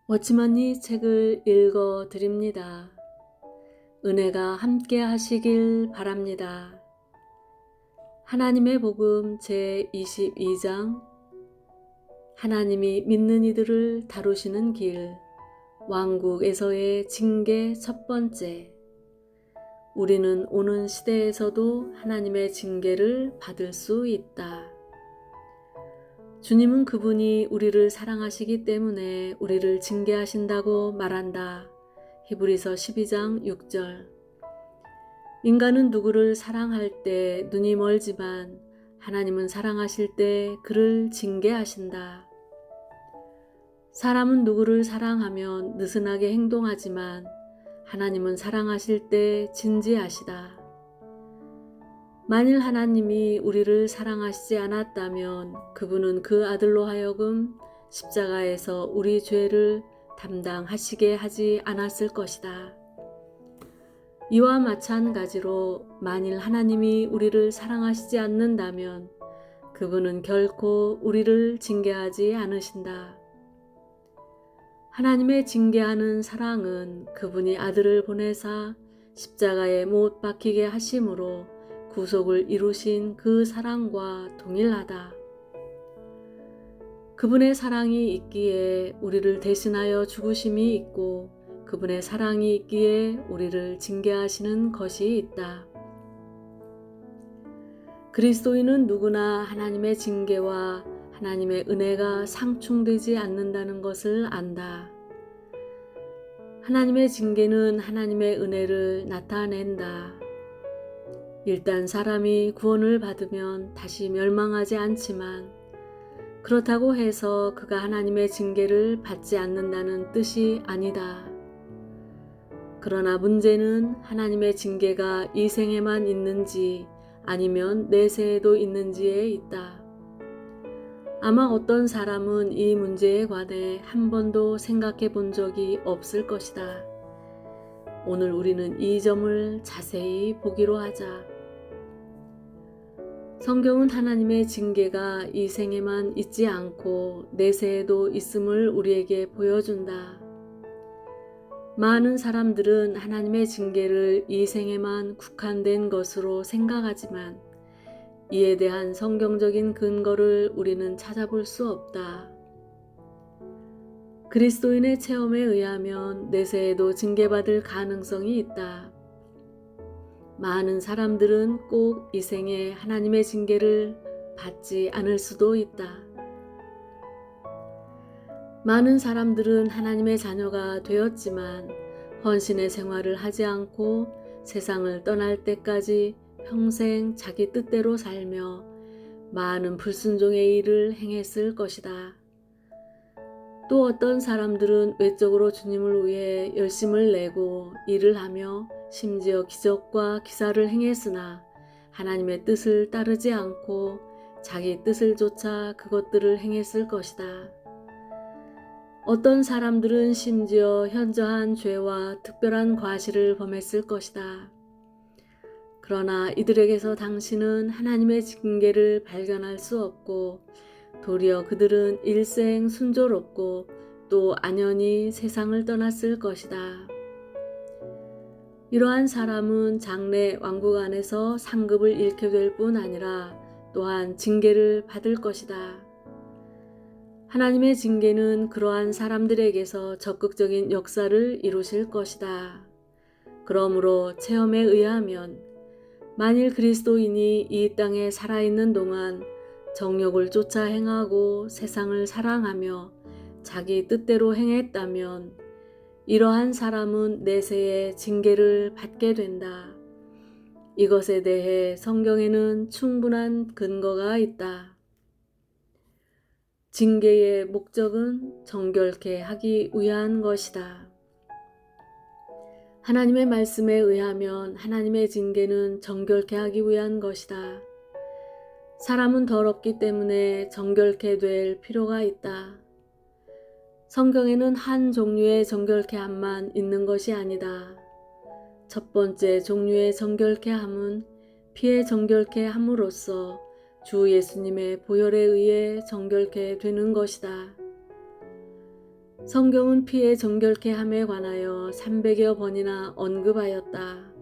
워치먼이 책을 읽어 드립니다. 은혜가 함께 하시길 바랍니다. 하나님의 복음 제22장 하나님이 믿는 이들을 다루시는 길 왕국에서의 징계 첫 번째. 우리는 오는 시대에서도 하나님의 징계를 받을 수 있다. 주님은 그분이 우리를 사랑하시기 때문에 우리를 징계하신다고 말한다. 히브리서 12장 6절. 인간은 누구를 사랑할 때 눈이 멀지만 하나님은 사랑하실 때 그를 징계하신다. 사람은 누구를 사랑하면 느슨하게 행동하지만 하나님은 사랑하실 때 진지하시다. 만일 하나님이 우리를 사랑하시지 않았다면 그분은 그 아들로 하여금 십자가에서 우리 죄를 담당하시게 하지 않았을 것이다. 이와 마찬가지로 만일 하나님이 우리를 사랑하시지 않는다면 그분은 결코 우리를 징계하지 않으신다. 하나님의 징계하는 사랑은 그분이 아들을 보내사 십자가에 못 박히게 하심으로 구속을 이루신 그 사랑과 동일하다. 그분의 사랑이 있기에 우리를 대신하여 죽으심이 있고 그분의 사랑이 있기에 우리를 징계하시는 것이 있다. 그리스도인은 누구나 하나님의 징계와 하나님의 은혜가 상충되지 않는다는 것을 안다. 하나님의 징계는 하나님의 은혜를 나타낸다. 일단 사람이 구원을 받으면 다시 멸망하지 않지만 그렇다고 해서 그가 하나님의 징계를 받지 않는다는 뜻이 아니다. 그러나 문제는 하나님의 징계가 이 생에만 있는지 아니면 내세에도 있는지에 있다. 아마 어떤 사람은 이 문제에 관해 한 번도 생각해 본 적이 없을 것이다. 오늘 우리는 이 점을 자세히 보기로 하자. 성경은 하나님의 징계가 이 생에만 있지 않고 내세에도 있음을 우리에게 보여준다. 많은 사람들은 하나님의 징계를 이 생에만 국한된 것으로 생각하지만 이에 대한 성경적인 근거를 우리는 찾아볼 수 없다. 그리스도인의 체험에 의하면 내세에도 징계받을 가능성이 있다. 많은 사람들은 꼭 이 생에 하나님의 징계를 받지 않을 수도 있다. 많은 사람들은 하나님의 자녀가 되었지만 헌신의 생활을 하지 않고 세상을 떠날 때까지 평생 자기 뜻대로 살며 많은 불순종의 일을 행했을 것이다. 또 어떤 사람들은 외적으로 주님을 위해 열심을 내고 일을 하며 심지어 기적과 기사를 행했으나 하나님의 뜻을 따르지 않고 자기 뜻을 쫓아 그것들을 행했을 것이다. 어떤 사람들은 심지어 현저한 죄와 특별한 과실을 범했을 것이다. 그러나 이들에게서 당신은 하나님의 징계를 발견할 수 없고 도리어 그들은 일생 순조롭고 또 안연히 세상을 떠났을 것이다. 이러한 사람은 장래 왕국 안에서 상급을 잃게 될 뿐 아니라 또한 징계를 받을 것이다. 하나님의 징계는 그러한 사람들에게서 적극적인 역사를 이루실 것이다. 그러므로 체험에 의하면 만일 그리스도인이 이 땅에 살아있는 동안 정욕을 쫓아 행하고 세상을 사랑하며 자기 뜻대로 행했다면 이러한 사람은 내세에 징계를 받게 된다. 이것에 대해 성경에는 충분한 근거가 있다. 징계의 목적은 정결케 하기 위한 것이다. 하나님의 말씀에 의하면 하나님의 징계는 정결케 하기 위한 것이다. 사람은 더럽기 때문에 정결케 될 필요가 있다. 성경에는 한 종류의 정결케 함만 있는 것이 아니다. 첫 번째 종류의 정결케 함은 피의 정결케 함으로써 주 예수님의 보혈에 의해 정결케 되는 것이다. 성경은 피의 정결케 함에 관하여 300여 번이나 언급하였다.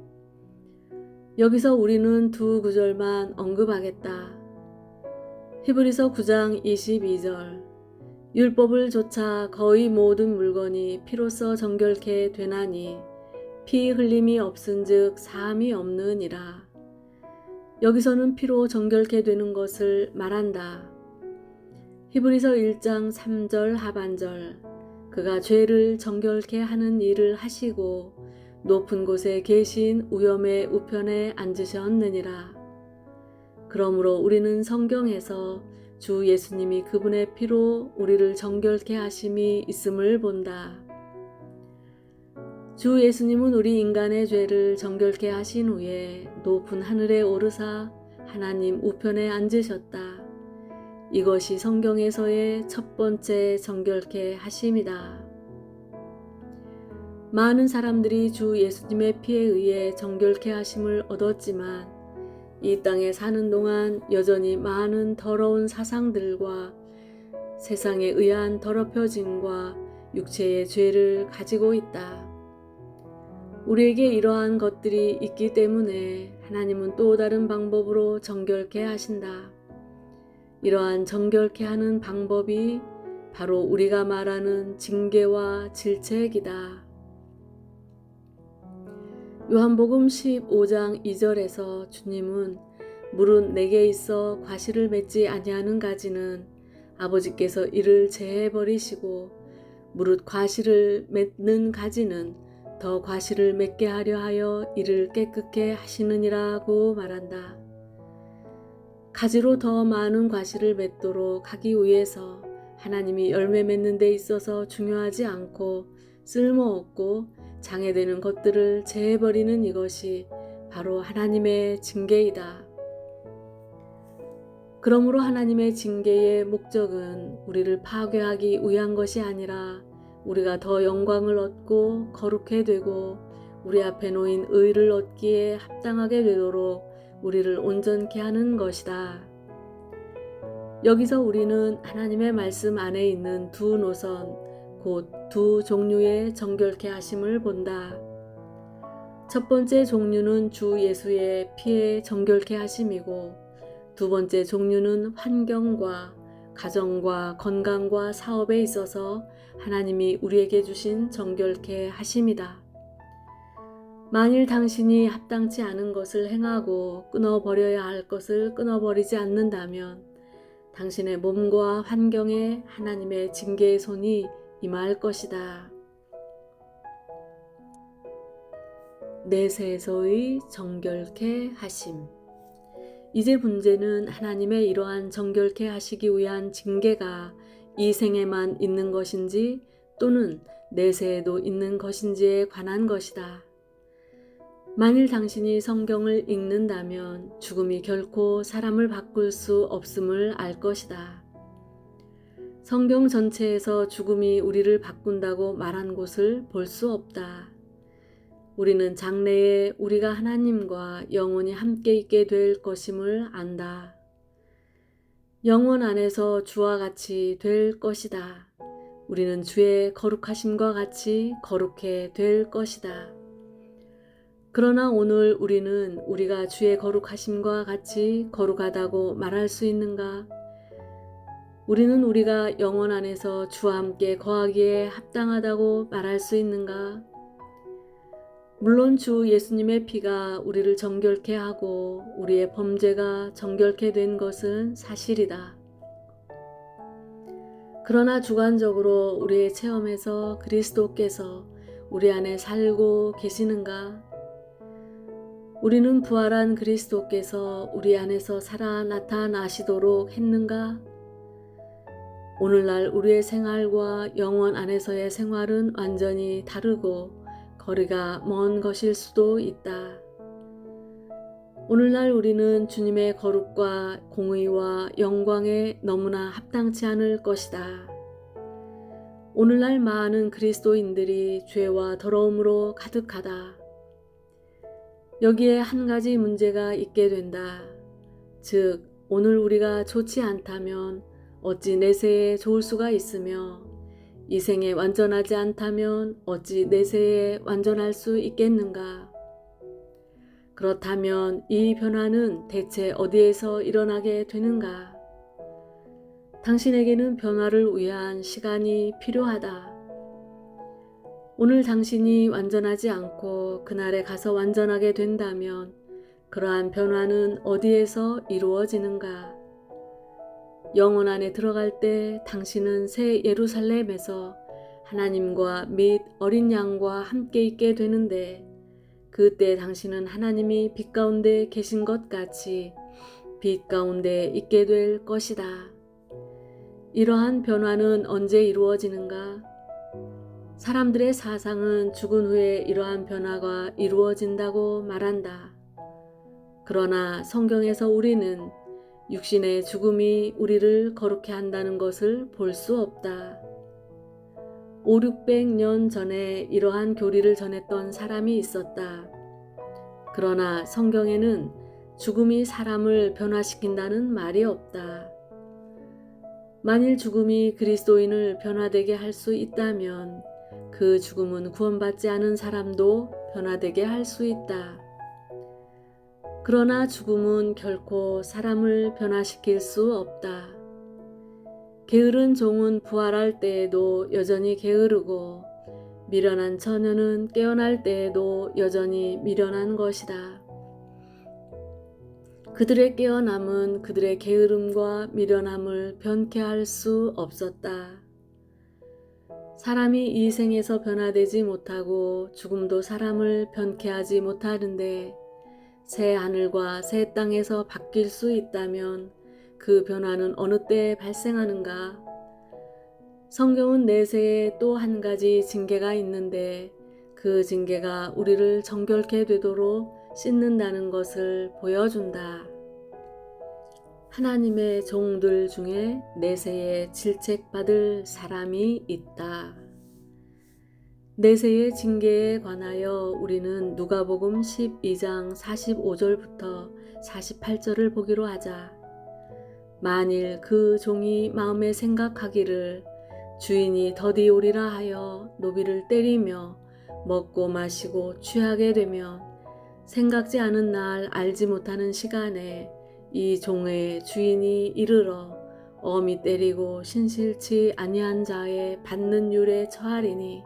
여기서 우리는 두 구절만 언급하겠다. 히브리서 9장 22절. 율법을 조차 거의 모든 물건이 피로써 정결케 되나니 피 흘림이 없은즉 사함이 없느니라. 여기서는 피로 정결케 되는 것을 말한다. 히브리서 1장 3절 하반절. 그가 죄를 정결케 하는 일을 하시고 높은 곳에 계신 우염의 우편에 앉으셨느니라. 그러므로 우리는 성경에서 주 예수님이 그분의 피로 우리를 정결케 하심이 있음을 본다. 주 예수님은 우리 인간의 죄를 정결케 하신 후에 높은 하늘에 오르사 하나님 우편에 앉으셨다. 이것이 성경에서의 첫 번째 정결케 하심이다. 많은 사람들이 주 예수님의 피에 의해 정결케 하심을 얻었지만 이 땅에 사는 동안 여전히 많은 더러운 사상들과 세상에 의한 더럽혀짐과 육체의 죄를 가지고 있다. 우리에게 이러한 것들이 있기 때문에 하나님은 또 다른 방법으로 정결케 하신다. 이러한 정결케 하는 방법이 바로 우리가 말하는 징계와 질책이다. 요한복음 15장 2절에서 주님은 무릇 내게 있어 과실을 맺지 아니하는 가지는 아버지께서 이를 제해버리시고 무릇 과실을 맺는 가지는 더 과실을 맺게 하려 하여 이를 깨끗게 하시느니라고 말한다. 가지로 더 많은 과실을 맺도록 하기 위해서 하나님이 열매 맺는 데 있어서 중요하지 않고 쓸모없고 장애되는 것들을 제해버리는 이것이 바로 하나님의 징계이다. 그러므로 하나님의 징계의 목적은 우리를 파괴하기 위한 것이 아니라 우리가 더 영광을 얻고 거룩해 되고 우리 앞에 놓인 의를 얻기에 합당하게 되도록 우리를 온전케 하는 것이다. 여기서 우리는 하나님의 말씀 안에 있는 두 노선, 곧 두 종류의 정결케 하심을 본다. 첫 번째 종류는 주 예수의 피에 정결케 하심이고 두 번째 종류는 환경과 가정과 건강과 사업에 있어서 하나님이 우리에게 주신 정결케 하심이다. 만일 당신이 합당치 않은 것을 행하고 끊어버려야 할 것을 끊어버리지 않는다면 당신의 몸과 환경에 하나님의 징계의 손이 임할 것이다. 내세에서의 정결케 하심. 이제 문제는 하나님의 이러한 정결케 하시기 위한 징계가 이 생에만 있는 것인지 또는 내세에도 있는 것인지에 관한 것이다. 만일 당신이 성경을 읽는다면 죽음이 결코 사람을 바꿀 수 없음을 알 것이다. 성경 전체에서 죽음이 우리를 바꾼다고 말한 곳을 볼 수 없다. 우리는 장래에 우리가 하나님과 영원히 함께 있게 될 것임을 안다. 영원 안에서 주와 같이 될 것이다. 우리는 주의 거룩하심과 같이 거룩해 될 것이다. 그러나 오늘 우리는 우리가 주의 거룩하심과 같이 거룩하다고 말할 수 있는가? 우리는 우리가 영원 안에서 주와 함께 거하기에 합당하다고 말할 수 있는가? 물론 주 예수님의 피가 우리를 정결케 하고 우리의 범죄가 정결케 된 것은 사실이다. 그러나 주관적으로 우리의 체험에서 그리스도께서 우리 안에 살고 계시는가? 우리는 부활한 그리스도께서 우리 안에서 살아 나타나시도록 했는가? 오늘날 우리의 생활과 영원 안에서의 생활은 완전히 다르고 거리가 먼 것일 수도 있다. 오늘날 우리는 주님의 거룩과 공의와 영광에 너무나 합당치 않을 것이다. 오늘날 많은 그리스도인들이 죄와 더러움으로 가득하다. 여기에 한 가지 문제가 있게 된다. 즉, 오늘 우리가 좋지 않다면 어찌 내세에 좋을 수가 있으며 이 생에 완전하지 않다면 어찌 내세에 완전할 수 있겠는가? 그렇다면 이 변화는 대체 어디에서 일어나게 되는가? 당신에게는 변화를 위한 시간이 필요하다. 오늘 당신이 완전하지 않고 그날에 가서 완전하게 된다면 그러한 변화는 어디에서 이루어지는가? 영혼 안에 들어갈 때 당신은 새 예루살렘에서 하나님과 및 어린 양과 함께 있게 되는데 그때 당신은 하나님이 빛 가운데 계신 것 같이 빛 가운데 있게 될 것이다. 이러한 변화는 언제 이루어지는가? 사람들의 사상은 죽은 후에 이러한 변화가 이루어진다고 말한다. 그러나 성경에서 우리는 육신의 죽음이 우리를 거룩해 한다는 것을 볼 수 없다. 500~600년 전에 이러한 교리를 전했던 사람이 있었다. 그러나 성경에는 죽음이 사람을 변화시킨다는 말이 없다. 만일 죽음이 그리스도인을 변화되게 할 수 있다면 그 죽음은 구원받지 않은 사람도 변화되게 할 수 있다. 그러나 죽음은 결코 사람을 변화시킬 수 없다. 게으른 종은 부활할 때에도 여전히 게으르고 미련한 처녀는 깨어날 때에도 여전히 미련한 것이다. 그들의 깨어남은 그들의 게으름과 미련함을 변케 할 수 없었다. 사람이 이 생에서 변화되지 못하고 죽음도 사람을 변케 하지 못하는데 새 하늘과 새 땅에서 바뀔 수 있다면 그 변화는 어느 때에 발생하는가? 성경은 내세에 또 한 가지 징계가 있는데 그 징계가 우리를 정결케 되도록 씻는다는 것을 보여준다. 하나님의 종들 중에 내세에 질책받을 사람이 있다. 내세의 징계에 관하여 우리는 누가복음 12장 45절부터 48절을 보기로 하자. 만일 그 종이 마음에 생각하기를 주인이 더디 오리라 하여 노비를 때리며 먹고 마시고 취하게 되면 생각지 않은 날 알지 못하는 시간에 이 종의 주인이 이르러 엄히 때리고 신실치 아니한 자의 받는 율에 처하리니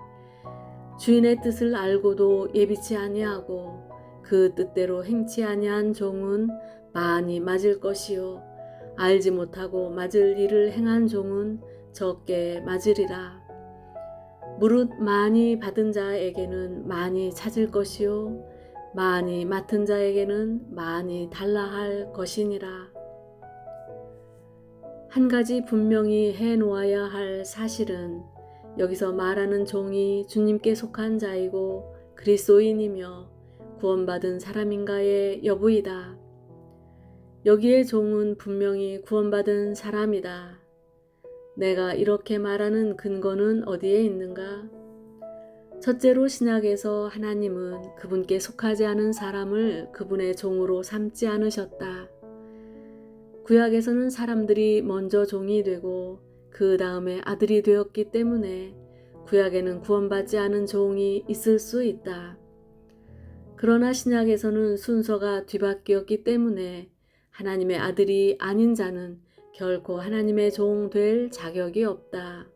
주인의 뜻을 알고도 예비치 아니하고 그 뜻대로 행치 아니한 종은 많이 맞을 것이요 알지 못하고 맞을 일을 행한 종은 적게 맞으리라. 무릇 많이 받은 자에게는 많이 찾을 것이요 많이 맡은 자에게는 많이 달라 할 것이니라. 한 가지 분명히 해놓아야 할 사실은 여기서 말하는 종이 주님께 속한 자이고 그리스도인이며 구원받은 사람인가의 여부이다. 여기에 종은 분명히 구원받은 사람이다. 내가 이렇게 말하는 근거는 어디에 있는가? 첫째로 신약에서 하나님은 그분께 속하지 않은 사람을 그분의 종으로 삼지 않으셨다. 구약에서는 사람들이 먼저 종이 되고 그 다음에 아들이 되었기 때문에 구약에는 구원받지 않은 종이 있을 수 있다. 그러나 신약에서는 순서가 뒤바뀌었기 때문에 하나님의 아들이 아닌 자는 결코 하나님의 종 될 자격이 없다.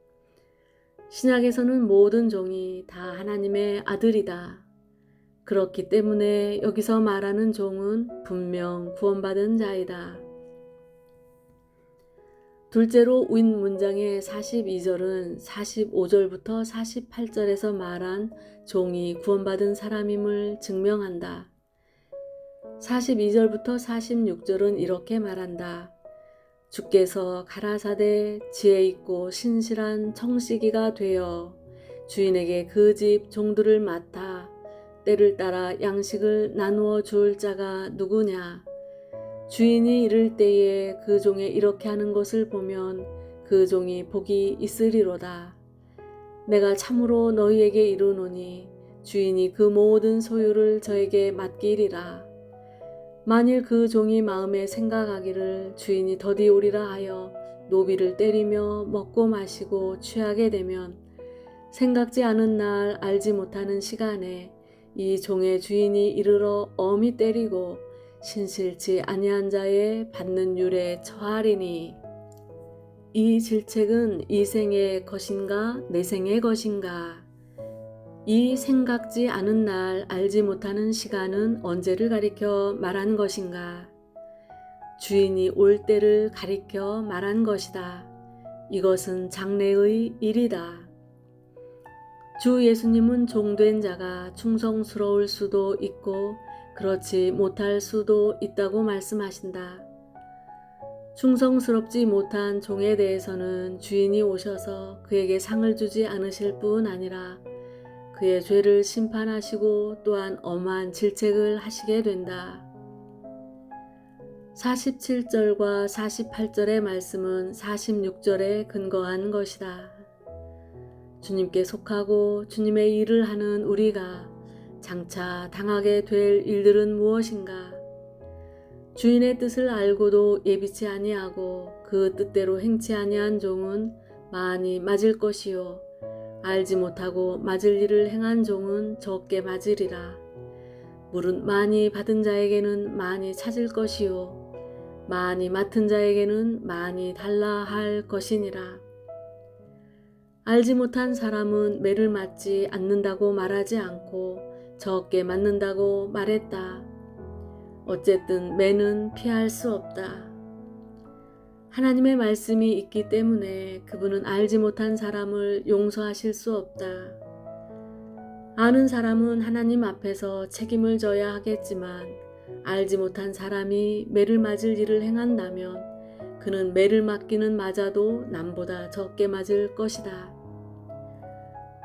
신약에서는 모든 종이 다 하나님의 아들이다. 그렇기 때문에 여기서 말하는 종은 분명 구원받은 자이다. 둘째로 윈 문장의 42절은 45절부터 48절에서 말한 종이 구원받은 사람임을 증명한다. 42절부터 46절은 이렇게 말한다. 주께서 가라사대 지혜 있고 신실한 청시기가 되어 주인에게 그 집 종들을 맡아 때를 따라 양식을 나누어 줄 자가 누구냐? 주인이 이를 때에 그 종에 이렇게 하는 것을 보면 그 종이 복이 있으리로다. 내가 참으로 너희에게 이르노니 주인이 그 모든 소유를 저에게 맡기리라. 만일 그 종이 마음에 생각하기를 주인이 더디 오리라 하여 노비를 때리며 먹고 마시고 취하게 되면 생각지 않은 날 알지 못하는 시간에 이 종의 주인이 이르러 엄히 때리고 신실치 아니한 자의 받는 율에 처하리니 이 질책은 이 생의 것인가 내 생의 것인가. 이 생각지 않은 날 알지 못하는 시간은 언제를 가리켜 말한 것인가. 주인이 올 때를 가리켜 말한 것이다. 이것은 장래의 일이다. 주 예수님은 종된 자가 충성스러울 수도 있고 그렇지 못할 수도 있다고 말씀하신다. 충성스럽지 못한 종에 대해서는 주인이 오셔서 그에게 상을 주지 않으실 뿐 아니라 그의 죄를 심판하시고 또한 엄한 질책을 하시게 된다. 47절과 48절의 말씀은 46절에 근거한 것이다. 주님께 속하고 주님의 일을 하는 우리가 장차 당하게 될 일들은 무엇인가? 주인의 뜻을 알고도 예비치 아니하고 그 뜻대로 행치 아니한 종은 많이 맞을 것이요 알지 못하고 맞을 일을 행한 종은 적게 맞으리라. 물은 많이 받은 자에게는 많이 찾을 것이요 많이 맡은 자에게는 많이 달라 할 것이니라. 알지 못한 사람은 매를 맞지 않는다고 말하지 않고 적게 맞는다고 말했다. 어쨌든 매는 피할 수 없다. 하나님의 말씀이 있기 때문에 그분은 알지 못한 사람을 용서하실 수 없다. 아는 사람은 하나님 앞에서 책임을 져야 하겠지만 알지 못한 사람이 매를 맞을 일을 행한다면 그는 매를 맞기는 맞아도 남보다 적게 맞을 것이다.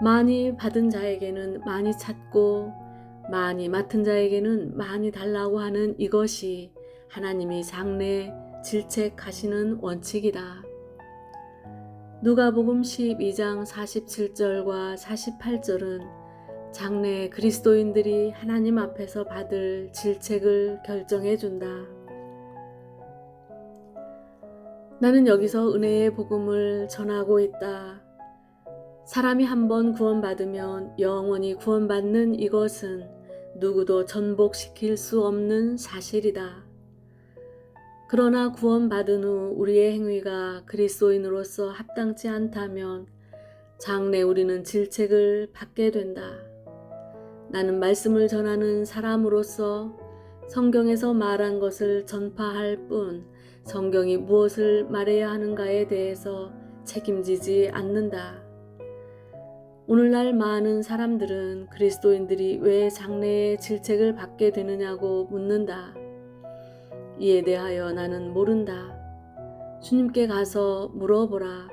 많이 받은 자에게는 많이 찾고 많이 맡은 자에게는 많이 달라고 하는 이것이 하나님이 장래 질책하시는 원칙이다. 누가복음 12장 47절과 48절은 장래 그리스도인들이 하나님 앞에서 받을 질책을 결정해 준다. 나는 여기서 은혜의 복음을 전하고 있다. 사람이 한번 구원받으면 영원히 구원받는 이것은 누구도 전복시킬 수 없는 사실이다. 그러나 구원받은 후 우리의 행위가 그리스도인으로서 합당치 않다면 장래 우리는 질책을 받게 된다. 나는 말씀을 전하는 사람으로서 성경에서 말한 것을 전파할 뿐 성경이 무엇을 말해야 하는가에 대해서 책임지지 않는다. 오늘날 많은 사람들은 그리스도인들이 왜 장래의 질책을 받게 되느냐고 묻는다. 이에 대하여 나는 모른다. 주님께 가서 물어보라.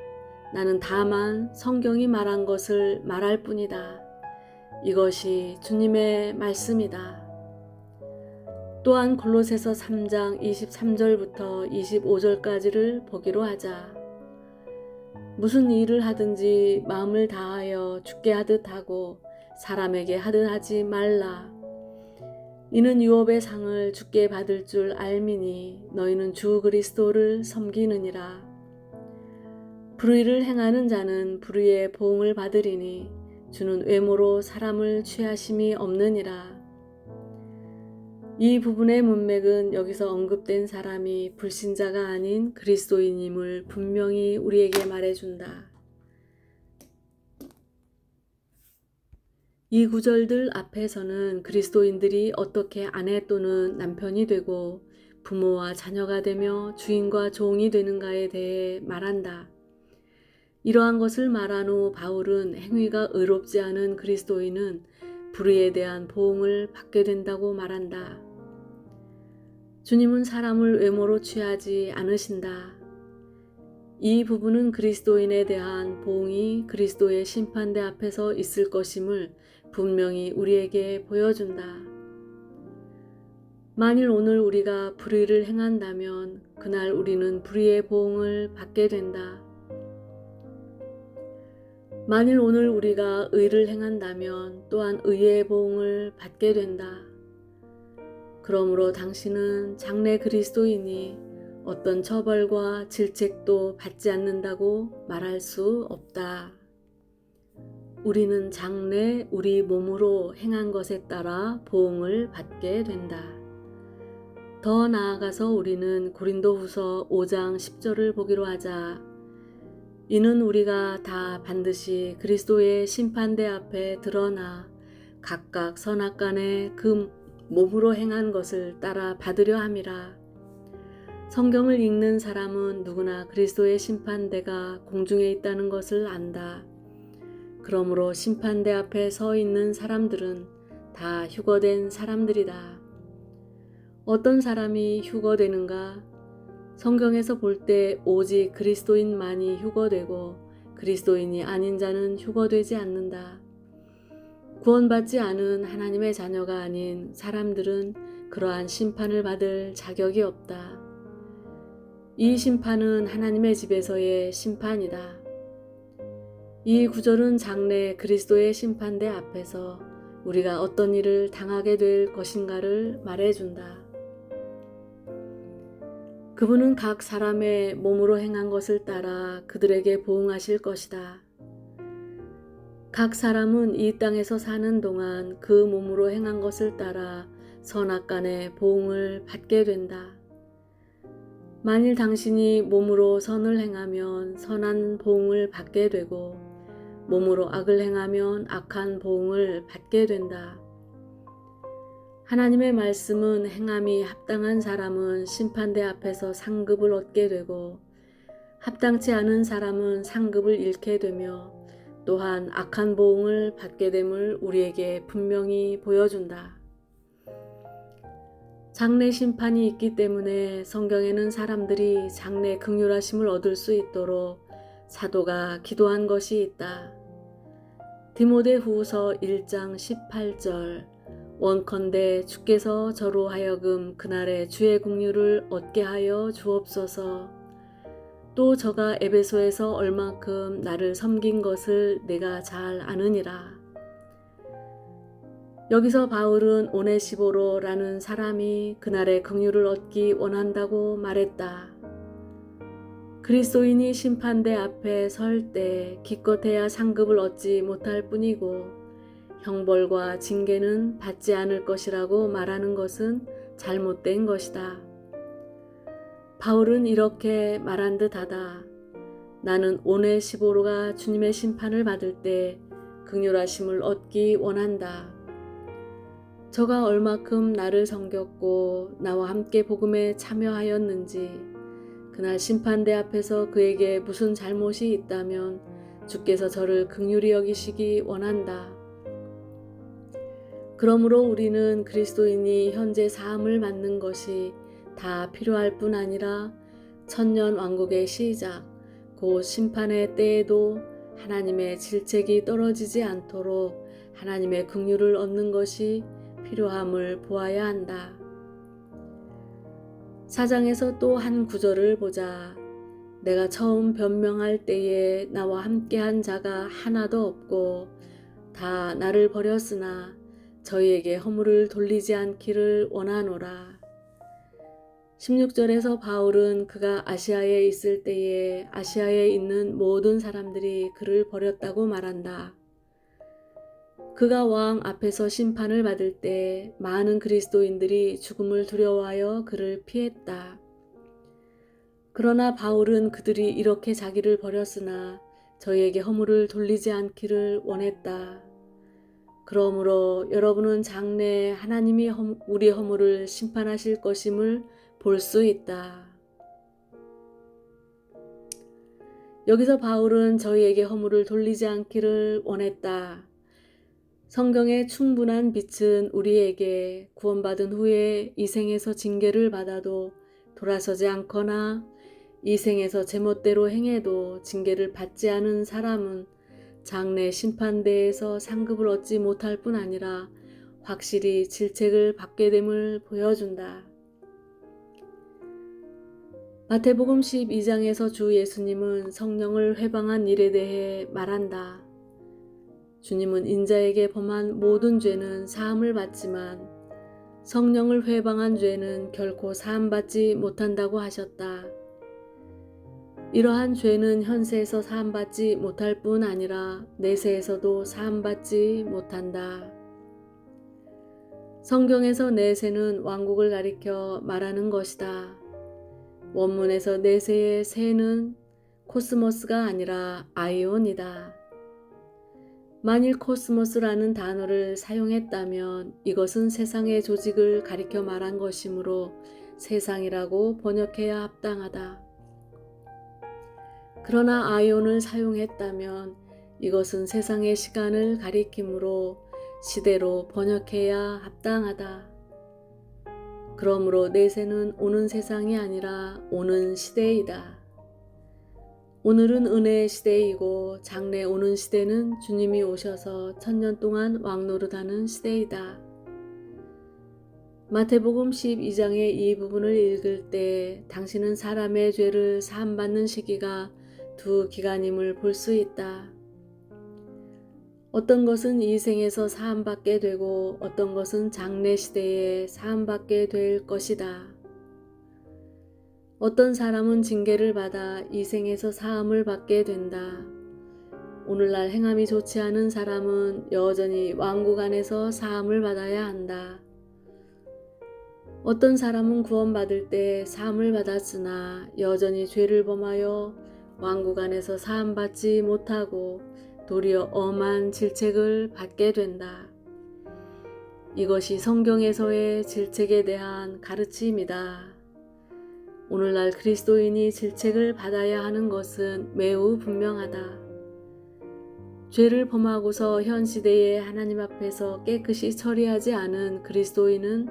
나는 다만 성경이 말한 것을 말할 뿐이다. 이것이 주님의 말씀이다. 또한 골로새서 3장 23절부터 25절까지를 보기로 하자. 무슨 일을 하든지 마음을 다하여 주께 하듯 하고 사람에게 하듯 하지 말라. 이는 유업의 상을 주께 받을 줄 알미니 너희는 주 그리스도를 섬기느니라. 불의를 행하는 자는 불의의 보응을 받으리니 주는 외모로 사람을 취하심이 없느니라. 이 부분의 문맥은 여기서 언급된 사람이 불신자가 아닌 그리스도인임을 분명히 우리에게 말해준다. 이 구절들 앞에서는 그리스도인들이 어떻게 아내 또는 남편이 되고 부모와 자녀가 되며 주인과 종이 되는가에 대해 말한다. 이러한 것을 말한 후 바울은 행위가 의롭지 않은 그리스도인은 불의에 대한 보응을 받게 된다고 말한다. 주님은 사람을 외모로 취하지 않으신다. 이 부분은 그리스도인에 대한 보응이 그리스도의 심판대 앞에서 있을 것임을 분명히 우리에게 보여준다. 만일 오늘 우리가 불의를 행한다면 그날 우리는 불의의 보응을 받게 된다. 만일 오늘 우리가 의를 행한다면 또한 의의 보응을 받게 된다. 그러므로 당신은 장래 그리스도인이 어떤 처벌과 질책도 받지 않는다고 말할 수 없다. 우리는 장래 우리 몸으로 행한 것에 따라 보응을 받게 된다. 더 나아가서 우리는 고린도후서 5장 10절을 보기로 하자. 이는 우리가 다 반드시 그리스도의 심판대 앞에 드러나 각각 선악간에 그 몸으로 행한 것을 따라 받으려 함이라. 성경을 읽는 사람은 누구나 그리스도의 심판대가 공중에 있다는 것을 안다. 그러므로 심판대 앞에 서 있는 사람들은 다 휴거된 사람들이다. 어떤 사람이 휴거되는가? 성경에서 볼 때 오직 그리스도인만이 휴거되고 그리스도인이 아닌 자는 휴거되지 않는다. 구원받지 않은 하나님의 자녀가 아닌 사람들은 그러한 심판을 받을 자격이 없다. 이 심판은 하나님의 집에서의 심판이다. 이 구절은 장래 그리스도의 심판대 앞에서 우리가 어떤 일을 당하게 될 것인가를 말해준다. 그분은 각 사람의 몸으로 행한 것을 따라 그들에게 보응하실 것이다. 각 사람은 이 땅에서 사는 동안 그 몸으로 행한 것을 따라 선악간의 보응을 받게 된다. 만일 당신이 몸으로 선을 행하면 선한 보응을 받게 되고 몸으로 악을 행하면 악한 보응을 받게 된다. 하나님의 말씀은 행함이 합당한 사람은 심판대 앞에서 상급을 얻게 되고 합당치 않은 사람은 상급을 잃게 되며 또한 악한 보응을 받게 됨을 우리에게 분명히 보여준다. 장래 심판이 있기 때문에 성경에는 사람들이 장래 긍휼하심을 얻을 수 있도록 사도가 기도한 것이 있다. 디모데후서 1장 18절 원컨대 주께서 저로 하여금 그날에 주의 긍휼을 얻게 하여 주옵소서. 또 저가 에베소에서 얼만큼 나를 섬긴 것을 내가 잘 아느니라. 여기서 바울은 오네시보로라는 사람이 그날의 긍휼을 얻기 원한다고 말했다. 그리스도인이 심판대 앞에 설 때 기껏해야 상급을 얻지 못할 뿐이고 형벌과 징계는 받지 않을 것이라고 말하는 것은 잘못된 것이다. 바울은 이렇게 말한 듯하다. 나는 오네시보로가 주님의 심판을 받을 때 긍휼하심을 얻기 원한다. 저가 얼마큼 나를 섬겼고 나와 함께 복음에 참여하였는지 그날 심판대 앞에서 그에게 무슨 잘못이 있다면 주께서 저를 긍휼히 여기시기 원한다. 그러므로 우리는 그리스도인이 현재 사함을 받는 것이 다 필요할 뿐 아니라 천년 왕국의 시작, 곧 심판의 때에도 하나님의 질책이 떨어지지 않도록 하나님의 긍휼을 얻는 것이 필요함을 보아야 한다. 4장에서 또 한 구절을 보자. 내가 처음 변명할 때에 나와 함께한 자가 하나도 없고 다 나를 버렸으나 저희에게 허물을 돌리지 않기를 원하노라. 16절에서 바울은 그가 아시아에 있을 때에 아시아에 있는 모든 사람들이 그를 버렸다고 말한다. 그가 왕 앞에서 심판을 받을 때 많은 그리스도인들이 죽음을 두려워하여 그를 피했다. 그러나 바울은 그들이 이렇게 자기를 버렸으나 저희에게 허물을 돌리지 않기를 원했다. 그러므로 여러분은 장래에 하나님이 우리 허물을 심판하실 것임을 볼 수 있다. 여기서 바울은 저희에게 허물을 돌리지 않기를 원했다. 성경의 충분한 빛은 우리에게 구원받은 후에 이 생에서 징계를 받아도 돌아서지 않거나 이 생에서 제멋대로 행해도 징계를 받지 않은 사람은 장래 심판대에서 상급을 얻지 못할 뿐 아니라 확실히 질책을 받게 됨을 보여준다. 마태복음 12장에서 주 예수님은 성령을 회방한 일에 대해 말한다. 주님은 인자에게 범한 모든 죄는 사함을 받지만 성령을 회방한 죄는 결코 사함받지 못한다고 하셨다. 이러한 죄는 현세에서 사함받지 못할 뿐 아니라 내세에서도 사함받지 못한다. 성경에서 내세는 왕국을 가리켜 말하는 것이다. 원문에서 내세의 세는 코스모스가 아니라 아이온이다. 만일 코스모스라는 단어를 사용했다면 이것은 세상의 조직을 가리켜 말한 것이므로 세상이라고 번역해야 합당하다. 그러나 아이온을 사용했다면 이것은 세상의 시간을 가리키므로 시대로 번역해야 합당하다. 그러므로 내세는 오는 세상이 아니라 오는 시대이다. 오늘은 은혜의 시대이고 장래 오는 시대는 주님이 오셔서 1000년 동안 왕노릇하는 시대이다. 마태복음 12장의 이 부분을 읽을 때 당신은 사람의 죄를 사함받는 시기가 두 기간임을 볼 수 있다. 어떤 것은 이 생에서 사함받게 되고 어떤 것은 장래 시대에 사함받게 될 것이다. 어떤 사람은 징계를 받아 이 생에서 사함을 받게 된다. 오늘날 행함이 좋지 않은 사람은 여전히 왕국 안에서 사함을 받아야 한다. 어떤 사람은 구원받을 때 사함을 받았으나 여전히 죄를 범하여 왕국 안에서 사함받지 못하고 도리어 엄한 질책을 받게 된다. 이것이 성경에서의 질책에 대한 가르침이다. 오늘날 그리스도인이 질책을 받아야 하는 것은 매우 분명하다. 죄를 범하고서 현 시대에 하나님 앞에서 깨끗이 처리하지 않은 그리스도인은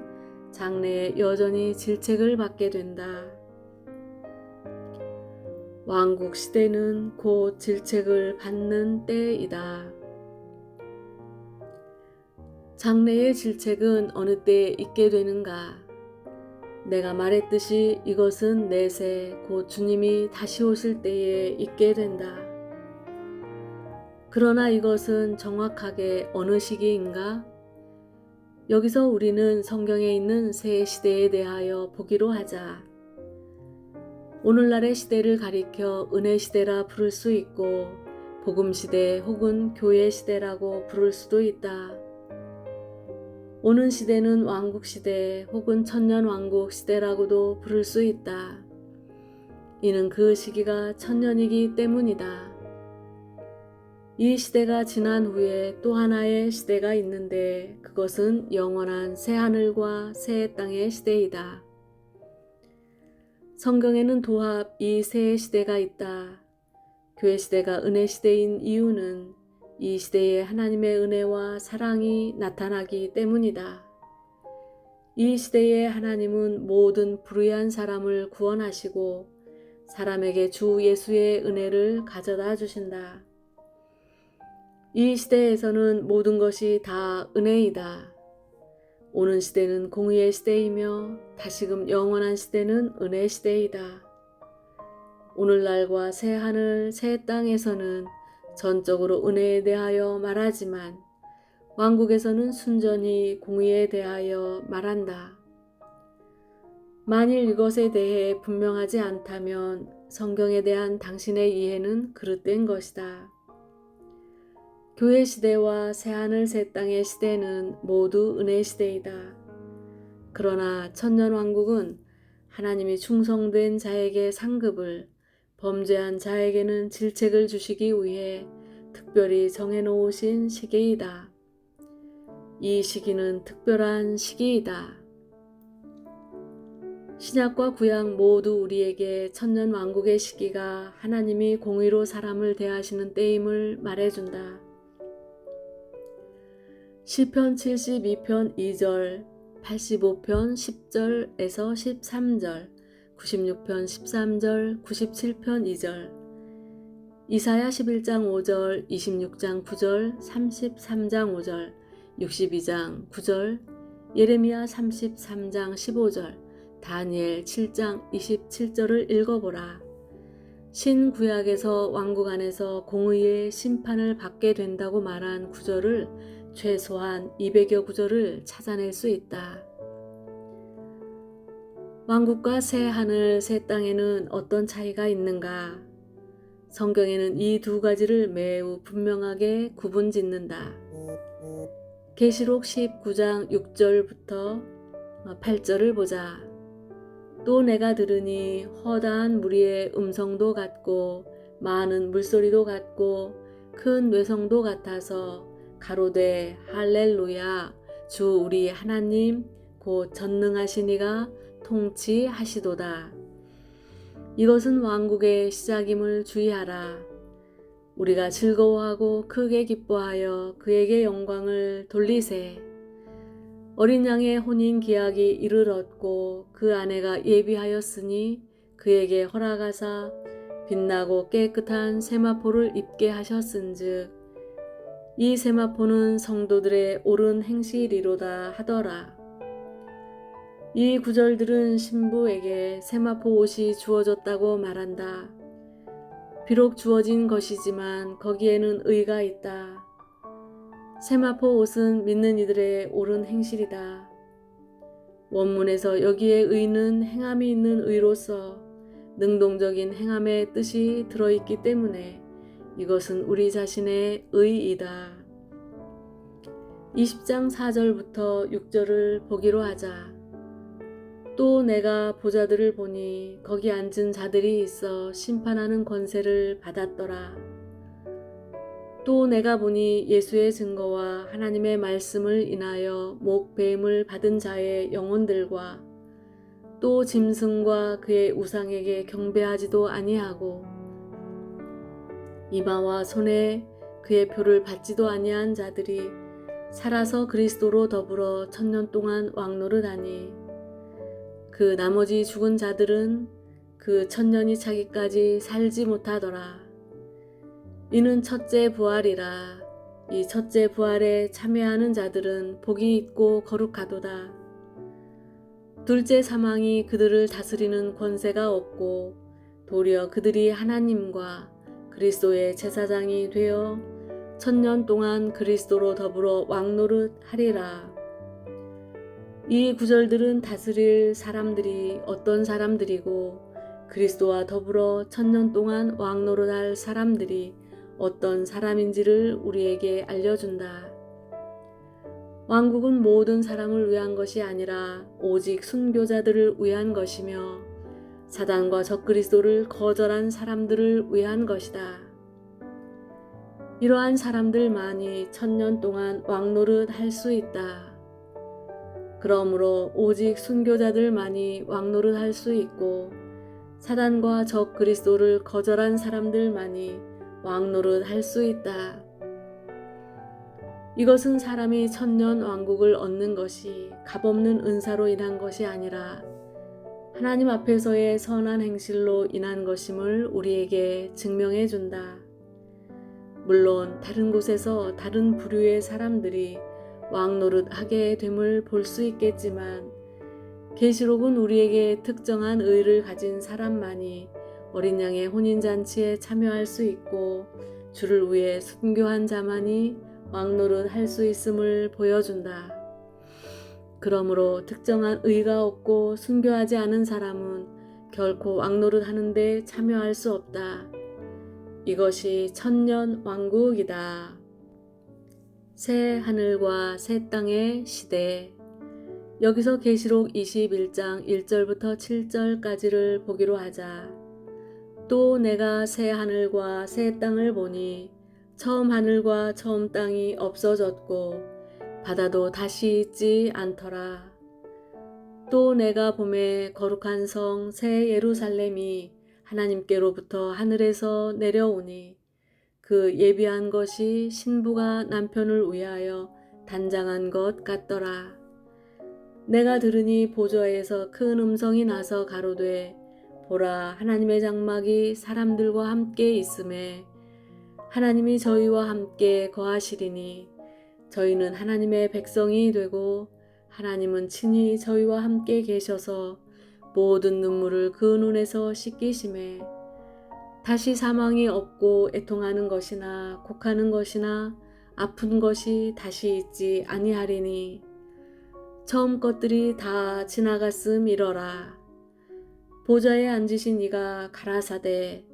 장래에 여전히 질책을 받게 된다. 왕국 시대는 곧 질책을 받는 때이다. 장래의 질책은 어느 때에 있게 되는가? 내가 말했듯이 이것은 내세 곧 주님이 다시 오실 때에 있게 된다. 그러나 이것은 정확하게 어느 시기인가? 여기서 우리는 성경에 있는 새 시대에 대하여 보기로 하자. 오늘날의 시대를 가리켜 은혜 시대라 부를 수 있고 복음 시대 혹은 교회 시대라고 부를 수도 있다. 오는 시대는 왕국 시대 혹은 천년 왕국 시대라고도 부를 수 있다. 이는 그 시기가 천년이기 때문이다. 이 시대가 지난 후에 또 하나의 시대가 있는데 그것은 영원한 새하늘과 새 땅의 시대이다. 성경에는 도합 이 세 시대가 있다. 교회 시대가 은혜 시대인 이유는 이 시대에 하나님의 은혜와 사랑이 나타나기 때문이다. 이 시대에 하나님은 모든 불의한 사람을 구원하시고 사람에게 주 예수의 은혜를 가져다 주신다. 이 시대에서는 모든 것이 다 은혜이다. 오는 시대는 공의의 시대이며 다시금 영원한 시대는 은혜 시대이다. 오늘날과 새 하늘 새 땅에서는 전적으로 은혜에 대하여 말하지만 왕국에서는 순전히 공의에 대하여 말한다. 만일 이것에 대해 분명하지 않다면 성경에 대한 당신의 이해는 그릇된 것이다. 교회 시대와 새하늘 새 땅의 시대는 모두 은혜 시대이다. 그러나 천년왕국은 하나님이 충성된 자에게 상급을, 범죄한 자에게는 질책을 주시기 위해 특별히 정해놓으신 시기이다. 이 시기는 특별한 시기이다. 신약과 구약 모두 우리에게 천년왕국의 시기가 하나님이 공의로 사람을 대하시는 때임을 말해준다. 시편 72편 2절, 85편 10절에서 13절, 96편 13절, 97편 2절, 이사야 11장 5절, 26장 9절, 33장 5절, 62장 9절, 예레미야 33장 15절, 다니엘 7장 27절을 읽어보라. 신구약에서 왕국 안에서 공의의 심판을 받게 된다고 말한 구절을 최소한 200여 구절을 찾아낼 수 있다. 왕국과 새 하늘 새 땅에는 어떤 차이가 있는가? 성경에는 이 두 가지를 매우 분명하게 구분짓는다. 계시록 19장 6절부터 8절을 보자. 또 내가 들으니 허다한 무리의 음성도 같고 많은 물소리도 같고 큰 뇌성도 같아서 가로되 할렐루야 주 우리 하나님 곧 전능하신 이가 통치하시도다. 이것은 왕국의 시작임을 주의하라. 우리가 즐거워하고 크게 기뻐하여 그에게 영광을 돌리세. 어린 양의 혼인 기약이 이르렀고 그 아내가 예비하였으니 그에게 허락하사 빛나고 깨끗한 세마포를 입게 하셨은즉 이 세마포는 성도들의 옳은 행실이로다 하더라. 이 구절들은 신부에게 세마포 옷이 주어졌다고 말한다. 비록 주어진 것이지만 거기에는 의가 있다. 세마포 옷은 믿는 이들의 옳은 행실이다. 원문에서 여기에 의는 행함이 있는 의로서 능동적인 행함의 뜻이 들어있기 때문에 이것은 우리 자신의 의이다. 20장 4절부터 6절을 보기로 하자. 또 내가 보자들을 보니 거기 앉은 자들이 있어 심판하는 권세를 받았더라. 또 내가 보니 예수의 증거와 하나님의 말씀을 인하여 목배임을 받은 자의 영혼들과 또 짐승과 그의 우상에게 경배하지도 아니하고 이마와 손에 그의 표를 받지도 아니한 자들이 살아서 그리스도로 더불어 1000년 동안 왕노릇하니 그 나머지 죽은 자들은 그 1000년이 차기까지 살지 못하더라. 이는 첫째 부활이라. 이 첫째 부활에 참여하는 자들은 복이 있고 거룩하도다. 둘째 사망이 그들을 다스리는 권세가 없고 도리어 그들이 하나님과 그리스도의 제사장이 되어 1000년 동안 그리스도로 더불어 왕노릇 하리라. 이 구절들은 다스릴 사람들이 어떤 사람들이고 그리스도와 더불어 1000년 동안 왕노릇할 사람들이 어떤 사람인지를 우리에게 알려준다. 왕국은 모든 사람을 위한 것이 아니라 오직 순교자들을 위한 것이며 사단과 적그리스도를 거절한 사람들을 위한 것이다. 이러한 사람들만이 1000년 동안 왕노릇 할 수 있다. 그러므로 오직 순교자들만이 왕노릇 할 수 있고 사단과 적그리스도를 거절한 사람들만이 왕노릇 할 수 있다. 이것은 사람이 1000년 왕국을 얻는 것이 값없는 은사로 인한 것이 아니라 하나님 앞에서의 선한 행실로 인한 것임을 우리에게 증명해 준다. 물론 다른 곳에서 다른 부류의 사람들이 왕노릇 하게 됨을 볼 수 있겠지만 계시록은 우리에게 특정한 의를 가진 사람만이 어린 양의 혼인잔치에 참여할 수 있고 주를 위해 순교한 자만이 왕노릇 할 수 있음을 보여준다. 그러므로 특정한 의가 없고 순교하지 않은 사람은 결코 왕노릇 하는데 참여할 수 없다. 이것이 1000년 왕국이다. 새 하늘과 새 땅의 시대. 여기서 계시록 21장 1절부터 7절까지를 보기로 하자. 또 내가 새 하늘과 새 땅을 보니 처음 하늘과 처음 땅이 없어졌고 바다도 다시 있지 않더라. 또 내가 보매 거룩한 성 새 예루살렘이 하나님께로부터 하늘에서 내려오니 그 예비한 것이 신부가 남편을 위하여 단장한 것 같더라. 내가 들으니 보좌에서 큰 음성이 나서 가로되 보라 하나님의 장막이 사람들과 함께 있음에 하나님이 저희와 함께 거하시리니 저희는 하나님의 백성이 되고 하나님은 친히 저희와 함께 계셔서 모든 눈물을 그 눈에서 씻기심에 다시 사망이 없고 애통하는 것이나 곡하는 것이나 아픈 것이 다시 있지 아니하리니 처음 것들이 다 지나갔음이러라. 보좌에 앉으신 이가 가라사대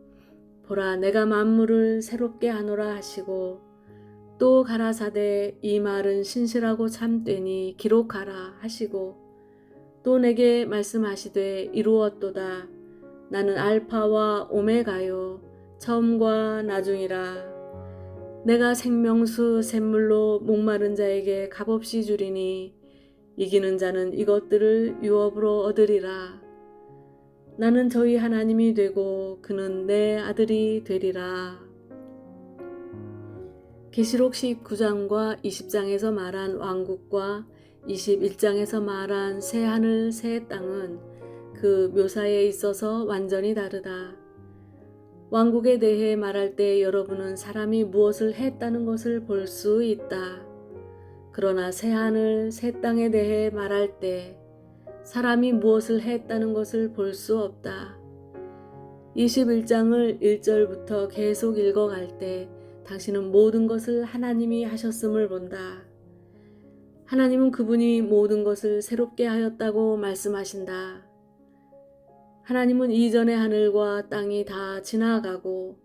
보라 내가 만물을 새롭게 하노라 하시고 또 가라사대 이 말은 신실하고 참되니 기록하라 하시고 또 내게 말씀하시되 이루었도다. 나는 알파와 오메가요 처음과 나중이라. 내가 생명수 샘물로 목마른 자에게 값없이 주리니 이기는 자는 이것들을 유업으로 얻으리라. 나는 저희 하나님이 되고 그는 내 아들이 되리라. 계시록 19장과 20장에서 말한 왕국과 21장에서 말한 새 하늘 새 땅은 그 묘사에 있어서 완전히 다르다. 왕국에 대해 말할 때 여러분은 사람이 무엇을 했다는 것을 볼 수 있다. 그러나 새 하늘 새 땅에 대해 말할 때 사람이 무엇을 했다는 것을 볼 수 없다. 21장을 1절부터 계속 읽어갈 때 당신은 모든 것을 하나님이 하셨음을 본다. 하나님은 그분이 모든 것을 새롭게 하였다고 말씀하신다. 하나님은 이전의 하늘과 땅이 다 지나가고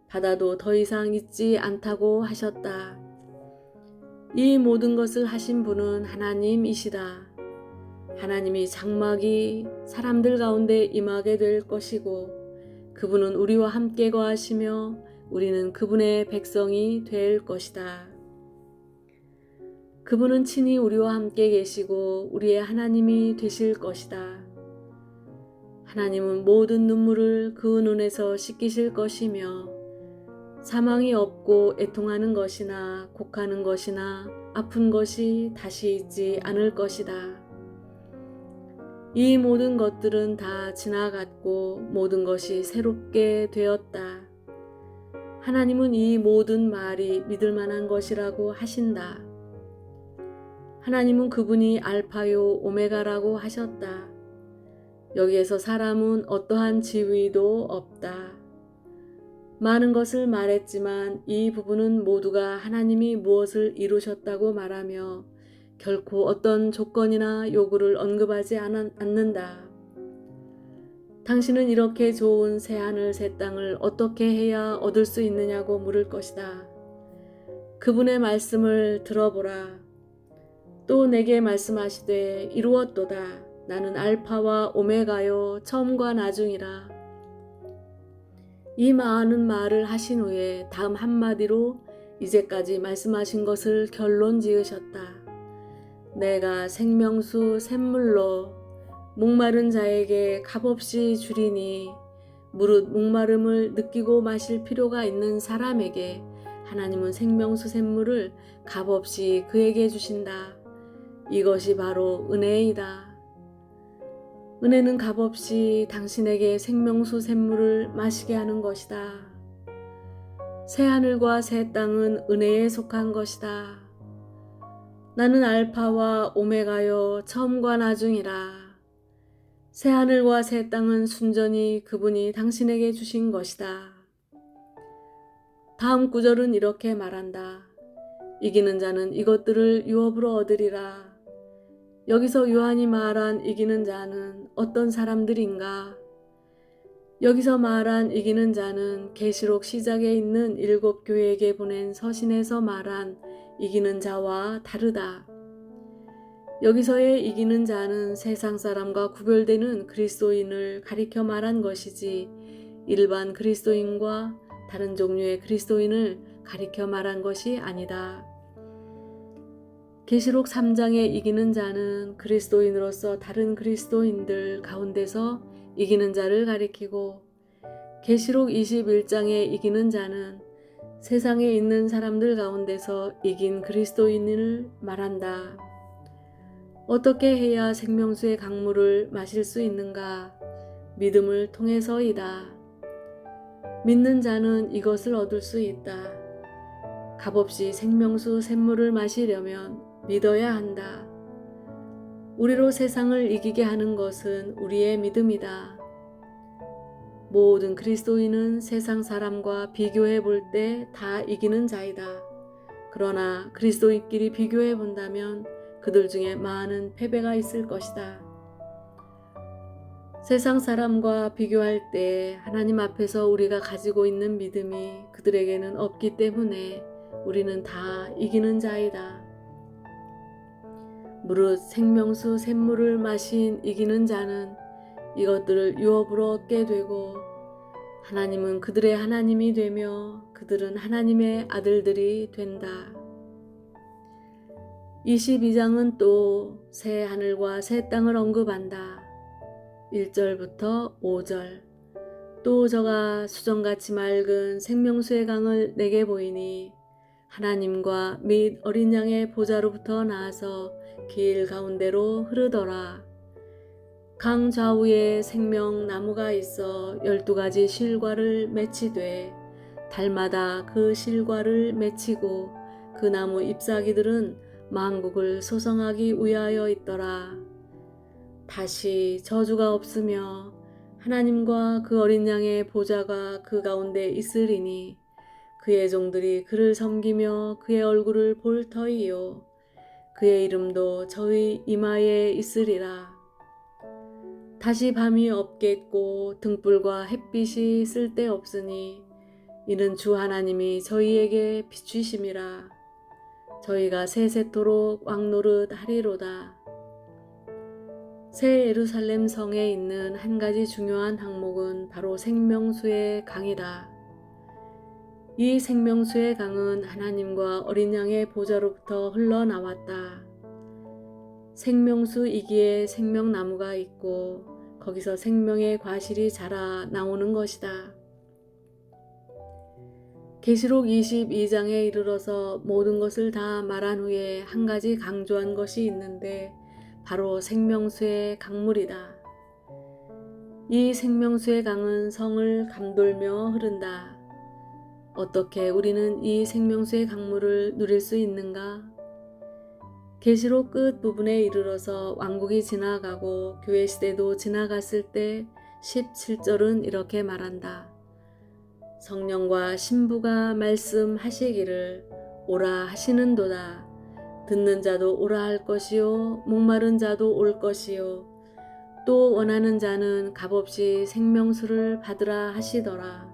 바다도 더 이상 있지 않다고 하셨다. 이 모든 것을 하신 분은 하나님이시다. 하나님이 장막이 사람들 가운데 임하게 될 것이고 그분은 우리와 함께 거하시며 우리는 그분의 백성이 될 것이다. 그분은 친히 우리와 함께 계시고 우리의 하나님이 되실 것이다. 하나님은 모든 눈물을 그 눈에서 씻기실 것이며 사망이 없고 애통하는 것이나 곡하는 것이나 아픈 것이 다시 있지 않을 것이다. 이 모든 것들은 다 지나갔고 모든 것이 새롭게 되었다. 하나님은 이 모든 말이 믿을 만한 것이라고 하신다. 하나님은 그분이 알파요 오메가라고 하셨다. 여기에서 사람은 어떠한 지위도 없다. 많은 것을 말했지만 이 부분은 모두가 하나님이 무엇을 이루셨다고 말하며 결코 어떤 조건이나 요구를 언급하지 않는다. 당신은 이렇게 좋은 새하늘 새 땅을 어떻게 해야 얻을 수 있느냐고 물을 것이다. 그분의 말씀을 들어보라. 또 내게 말씀하시되 이루었도다. 나는 알파와 오메가요 처음과 나중이라. 이 많은 말을 하신 후에 다음 한마디로 이제까지 말씀하신 것을 결론 지으셨다. 내가 생명수 샘물로 목마른 자에게 값없이 주리니 무릇 목마름을 느끼고 마실 필요가 있는 사람에게 하나님은 생명수 샘물을 값없이 그에게 주신다. 이것이 바로 은혜이다. 은혜는 값없이 당신에게 생명수 샘물을 마시게 하는 것이다. 새하늘과 새 땅은 은혜에 속한 것이다. 나는 알파와 오메가요 처음과 나중이라. 새하늘과 새 땅은 순전히 그분이 당신에게 주신 것이다. 다음 구절은 이렇게 말한다. 이기는 자는 이것들을 유업으로 얻으리라. 여기서 요한이 말한 이기는 자는 어떤 사람들인가? 여기서 말한 이기는 자는 계시록 시작에 있는 7 교회에게 보낸 서신에서 말한 이기는 자와 다르다. 여기서의 이기는 자는 세상 사람과 구별되는 그리스도인을 가리켜 말한 것이지 일반 그리스도인과 다른 종류의 그리스도인을 가리켜 말한 것이 아니다. 계시록 3장에 이기는 자는 그리스도인으로서 다른 그리스도인들 가운데서 이기는 자를 가리키고 계시록 21장에 이기는 자는 세상에 있는 사람들 가운데서 이긴 그리스도인을 말한다. 어떻게 해야 생명수의 강물을 마실 수 있는가? 믿음을 통해서이다. 믿는 자는 이것을 얻을 수 있다. 값없이 생명수 샘물을 마시려면 믿어야 한다. 우리로 세상을 이기게 하는 것은 우리의 믿음이다. 모든 그리스도인은 세상 사람과 비교해 볼 때 다 이기는 자이다. 그러나 그리스도인끼리 비교해 본다면 그들 중에 많은 패배가 있을 것이다. 세상 사람과 비교할 때 하나님 앞에서 우리가 가지고 있는 믿음이 그들에게는 없기 때문에 우리는 다 이기는 자이다. 무릇 생명수 샘물을 마신 이기는 자는 이것들을 유업으로 얻게 되고 하나님은 그들의 하나님이 되며 그들은 하나님의 아들들이 된다. 22장은 또 새 하늘과 새 땅을 언급한다. 1절부터 5절. 또 저가 수정같이 맑은 생명수의 강을 내게 보이니 하나님과 및 어린 양의 보좌로부터 나와서 길 가운데로 흐르더라. 강 좌우에 생명나무가 있어 12가지 실과를 맺히되 달마다 그 실과를 맺히고 그 나무 잎사귀들은 만국을 소성하기 위하여 있더라. 다시 저주가 없으며 하나님과 그 어린 양의 보좌가 그 가운데 있으리니 그의 종들이 그를 섬기며 그의 얼굴을 볼 터이요 그의 이름도 저의 이마에 있으리라. 다시 밤이 없겠고 등불과 햇빛이 쓸데없으니 이는 주 하나님이 저희에게 비추심이라. 저희가 세세토록 왕노릇 하리로다. 새 예루살렘 성에 있는 한 가지 중요한 항목은 바로 생명수의 강이다. 이 생명수의 강은 하나님과 어린 양의 보좌로부터 흘러나왔다. 생명수이기에 생명나무가 있고 거기서 생명의 과실이 자라 나오는 것이다. 계시록 22장에 이르러서 모든 것을 다 말한 후에 한 가지 강조한 것이 있는데 바로 생명수의 강물이다. 이 생명수의 강은 성을 감돌며 흐른다. 어떻게 우리는 이 생명수의 강물을 누릴 수 있는가? 계시록 끝 부분에 이르러서 왕국이 지나가고 교회 시대도 지나갔을 때 17절은 이렇게 말한다. 성령과 신부가 말씀하시기를 오라 하시는도다. 듣는 자도 오라 할 것이요 목마른 자도 올 것이요 또 원하는 자는 값없이 생명수를 받으라 하시더라.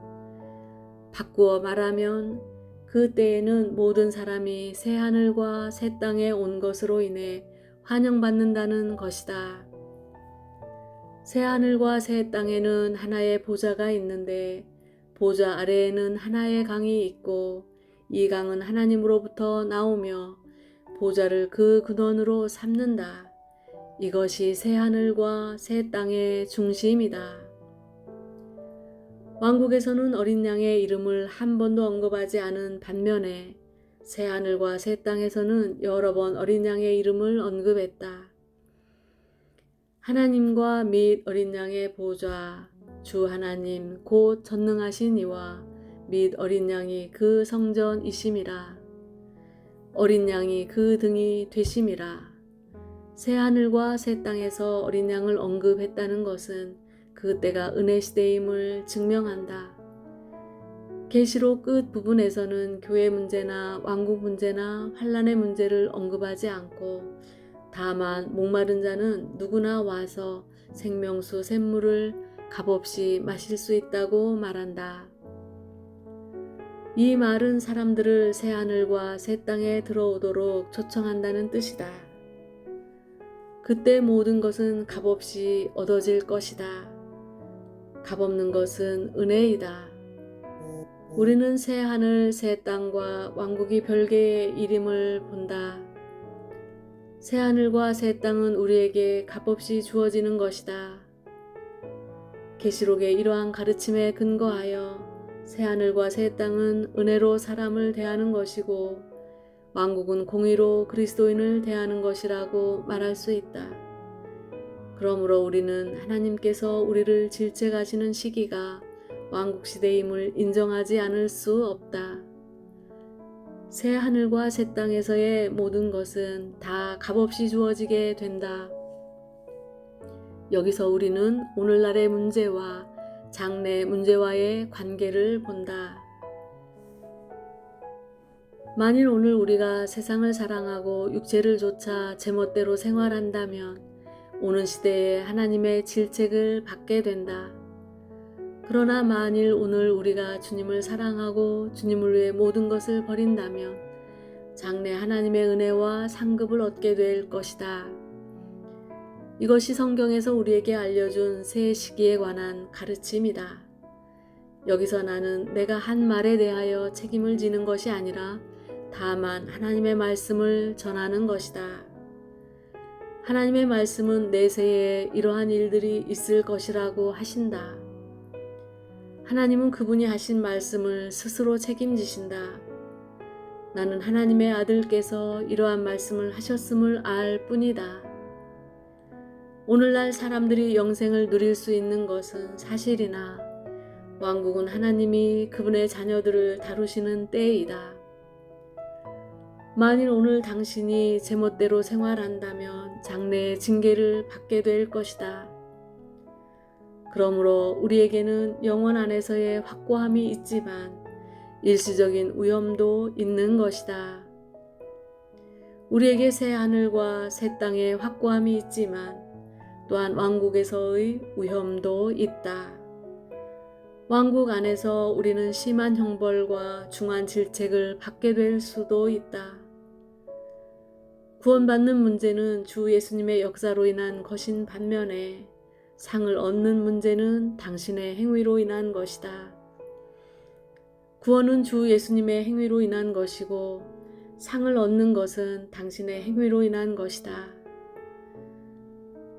바꾸어 말하면 그 때에는 모든 사람이 새 하늘과 새 땅에 온 것으로 인해 환영받는다는 것이다. 새 하늘과 새 땅에는 하나의 보좌가 있는데 보좌 아래에는 하나의 강이 있고 이 강은 하나님으로부터 나오며 보좌를 그 근원으로 삼는다. 이것이 새 하늘과 새 땅의 중심이다. 왕국에서는 어린 양의 이름을 한 번도 언급하지 않은 반면에 새 하늘과 새 땅에서는 여러 번 어린 양의 이름을 언급했다. 하나님과 및 어린 양의 보좌, 주 하나님 곧 전능하신 이와 및 어린 양이 그 성전이심이라. 어린 양이 그 등이 되심이라. 새 하늘과 새 땅에서 어린 양을 언급했다는 것은 그 때가 은혜 시대임을 증명한다. 계시록 끝 부분에서는 교회 문제나 왕국 문제나 환란의 문제를 언급하지 않고 다만 목마른 자는 누구나 와서 생명수 샘물을 값없이 마실 수 있다고 말한다. 이 말은 사람들을 새 하늘과 새 땅에 들어오도록 초청한다는 뜻이다. 그때 모든 것은 값없이 얻어질 것이다. 값없는 것은 은혜이다. 우리는 새 하늘, 새 땅과 왕국이 별개의 일임을 본다. 새 하늘과 새 땅은 우리에게 값없이 주어지는 것이다. 계시록의 이러한 가르침에 근거하여 새 하늘과 새 땅은 은혜로 사람을 대하는 것이고 왕국은 공의로 그리스도인을 대하는 것이라고 말할 수 있다. 그러므로 우리는 하나님께서 우리를 질책하시는 시기가 왕국 시대임을 인정하지 않을 수 없다. 새 하늘과 새 땅에서의 모든 것은 다 값없이 주어지게 된다. 여기서 우리는 오늘날의 문제와 장래 문제와의 관계를 본다. 만일 오늘 우리가 세상을 사랑하고 육체를 좇아 제멋대로 생활한다면 오는 시대에 하나님의 질책을 받게 된다. 그러나 만일 오늘 우리가 주님을 사랑하고 주님을 위해 모든 것을 버린다면 장래 하나님의 은혜와 상급을 얻게 될 것이다. 이것이 성경에서 우리에게 알려준 새 시기에 관한 가르침이다. 여기서 나는 내가 한 말에 대하여 책임을 지는 것이 아니라 다만 하나님의 말씀을 전하는 것이다. 하나님의 말씀은 내세에 이러한 일들이 있을 것이라고 하신다. 하나님은 그분이 하신 말씀을 스스로 책임지신다. 나는 하나님의 아들께서 이러한 말씀을 하셨음을 알 뿐이다. 오늘날 사람들이 영생을 누릴 수 있는 것은 사실이나 왕국은 하나님이 그분의 자녀들을 다루시는 때이다. 만일 오늘 당신이 제멋대로 생활한다면 장래의 징계를 받게 될 것이다. 그러므로 우리에게는 영원 안에서의 확고함이 있지만 일시적인 위험도 있는 것이다. 우리에게 새 하늘과 새 땅의 확고함이 있지만 또한 왕국에서의 위험도 있다. 왕국 안에서 우리는 심한 형벌과 중한 질책을 받게 될 수도 있다. 구원받는 문제는 주 예수님의 역사로 인한 것인 반면에 상을 얻는 문제는 당신의 행위로 인한 것이다. 구원은 주 예수님의 행위로 인한 것이고 상을 얻는 것은 당신의 행위로 인한 것이다.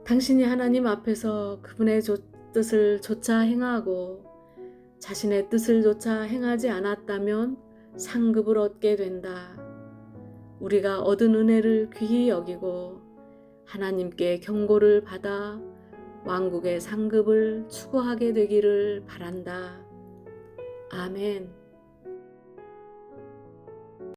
당신이 하나님 앞에서 그분의 뜻을 조차 행하고 자신의 뜻을 조차 행하지 않았다면 상급을 얻게 된다. 우리가 얻은 은혜를 귀히 여기고 하나님께 경고를 받아 왕국의 상급을 추구하게 되기를 바란다. 아멘.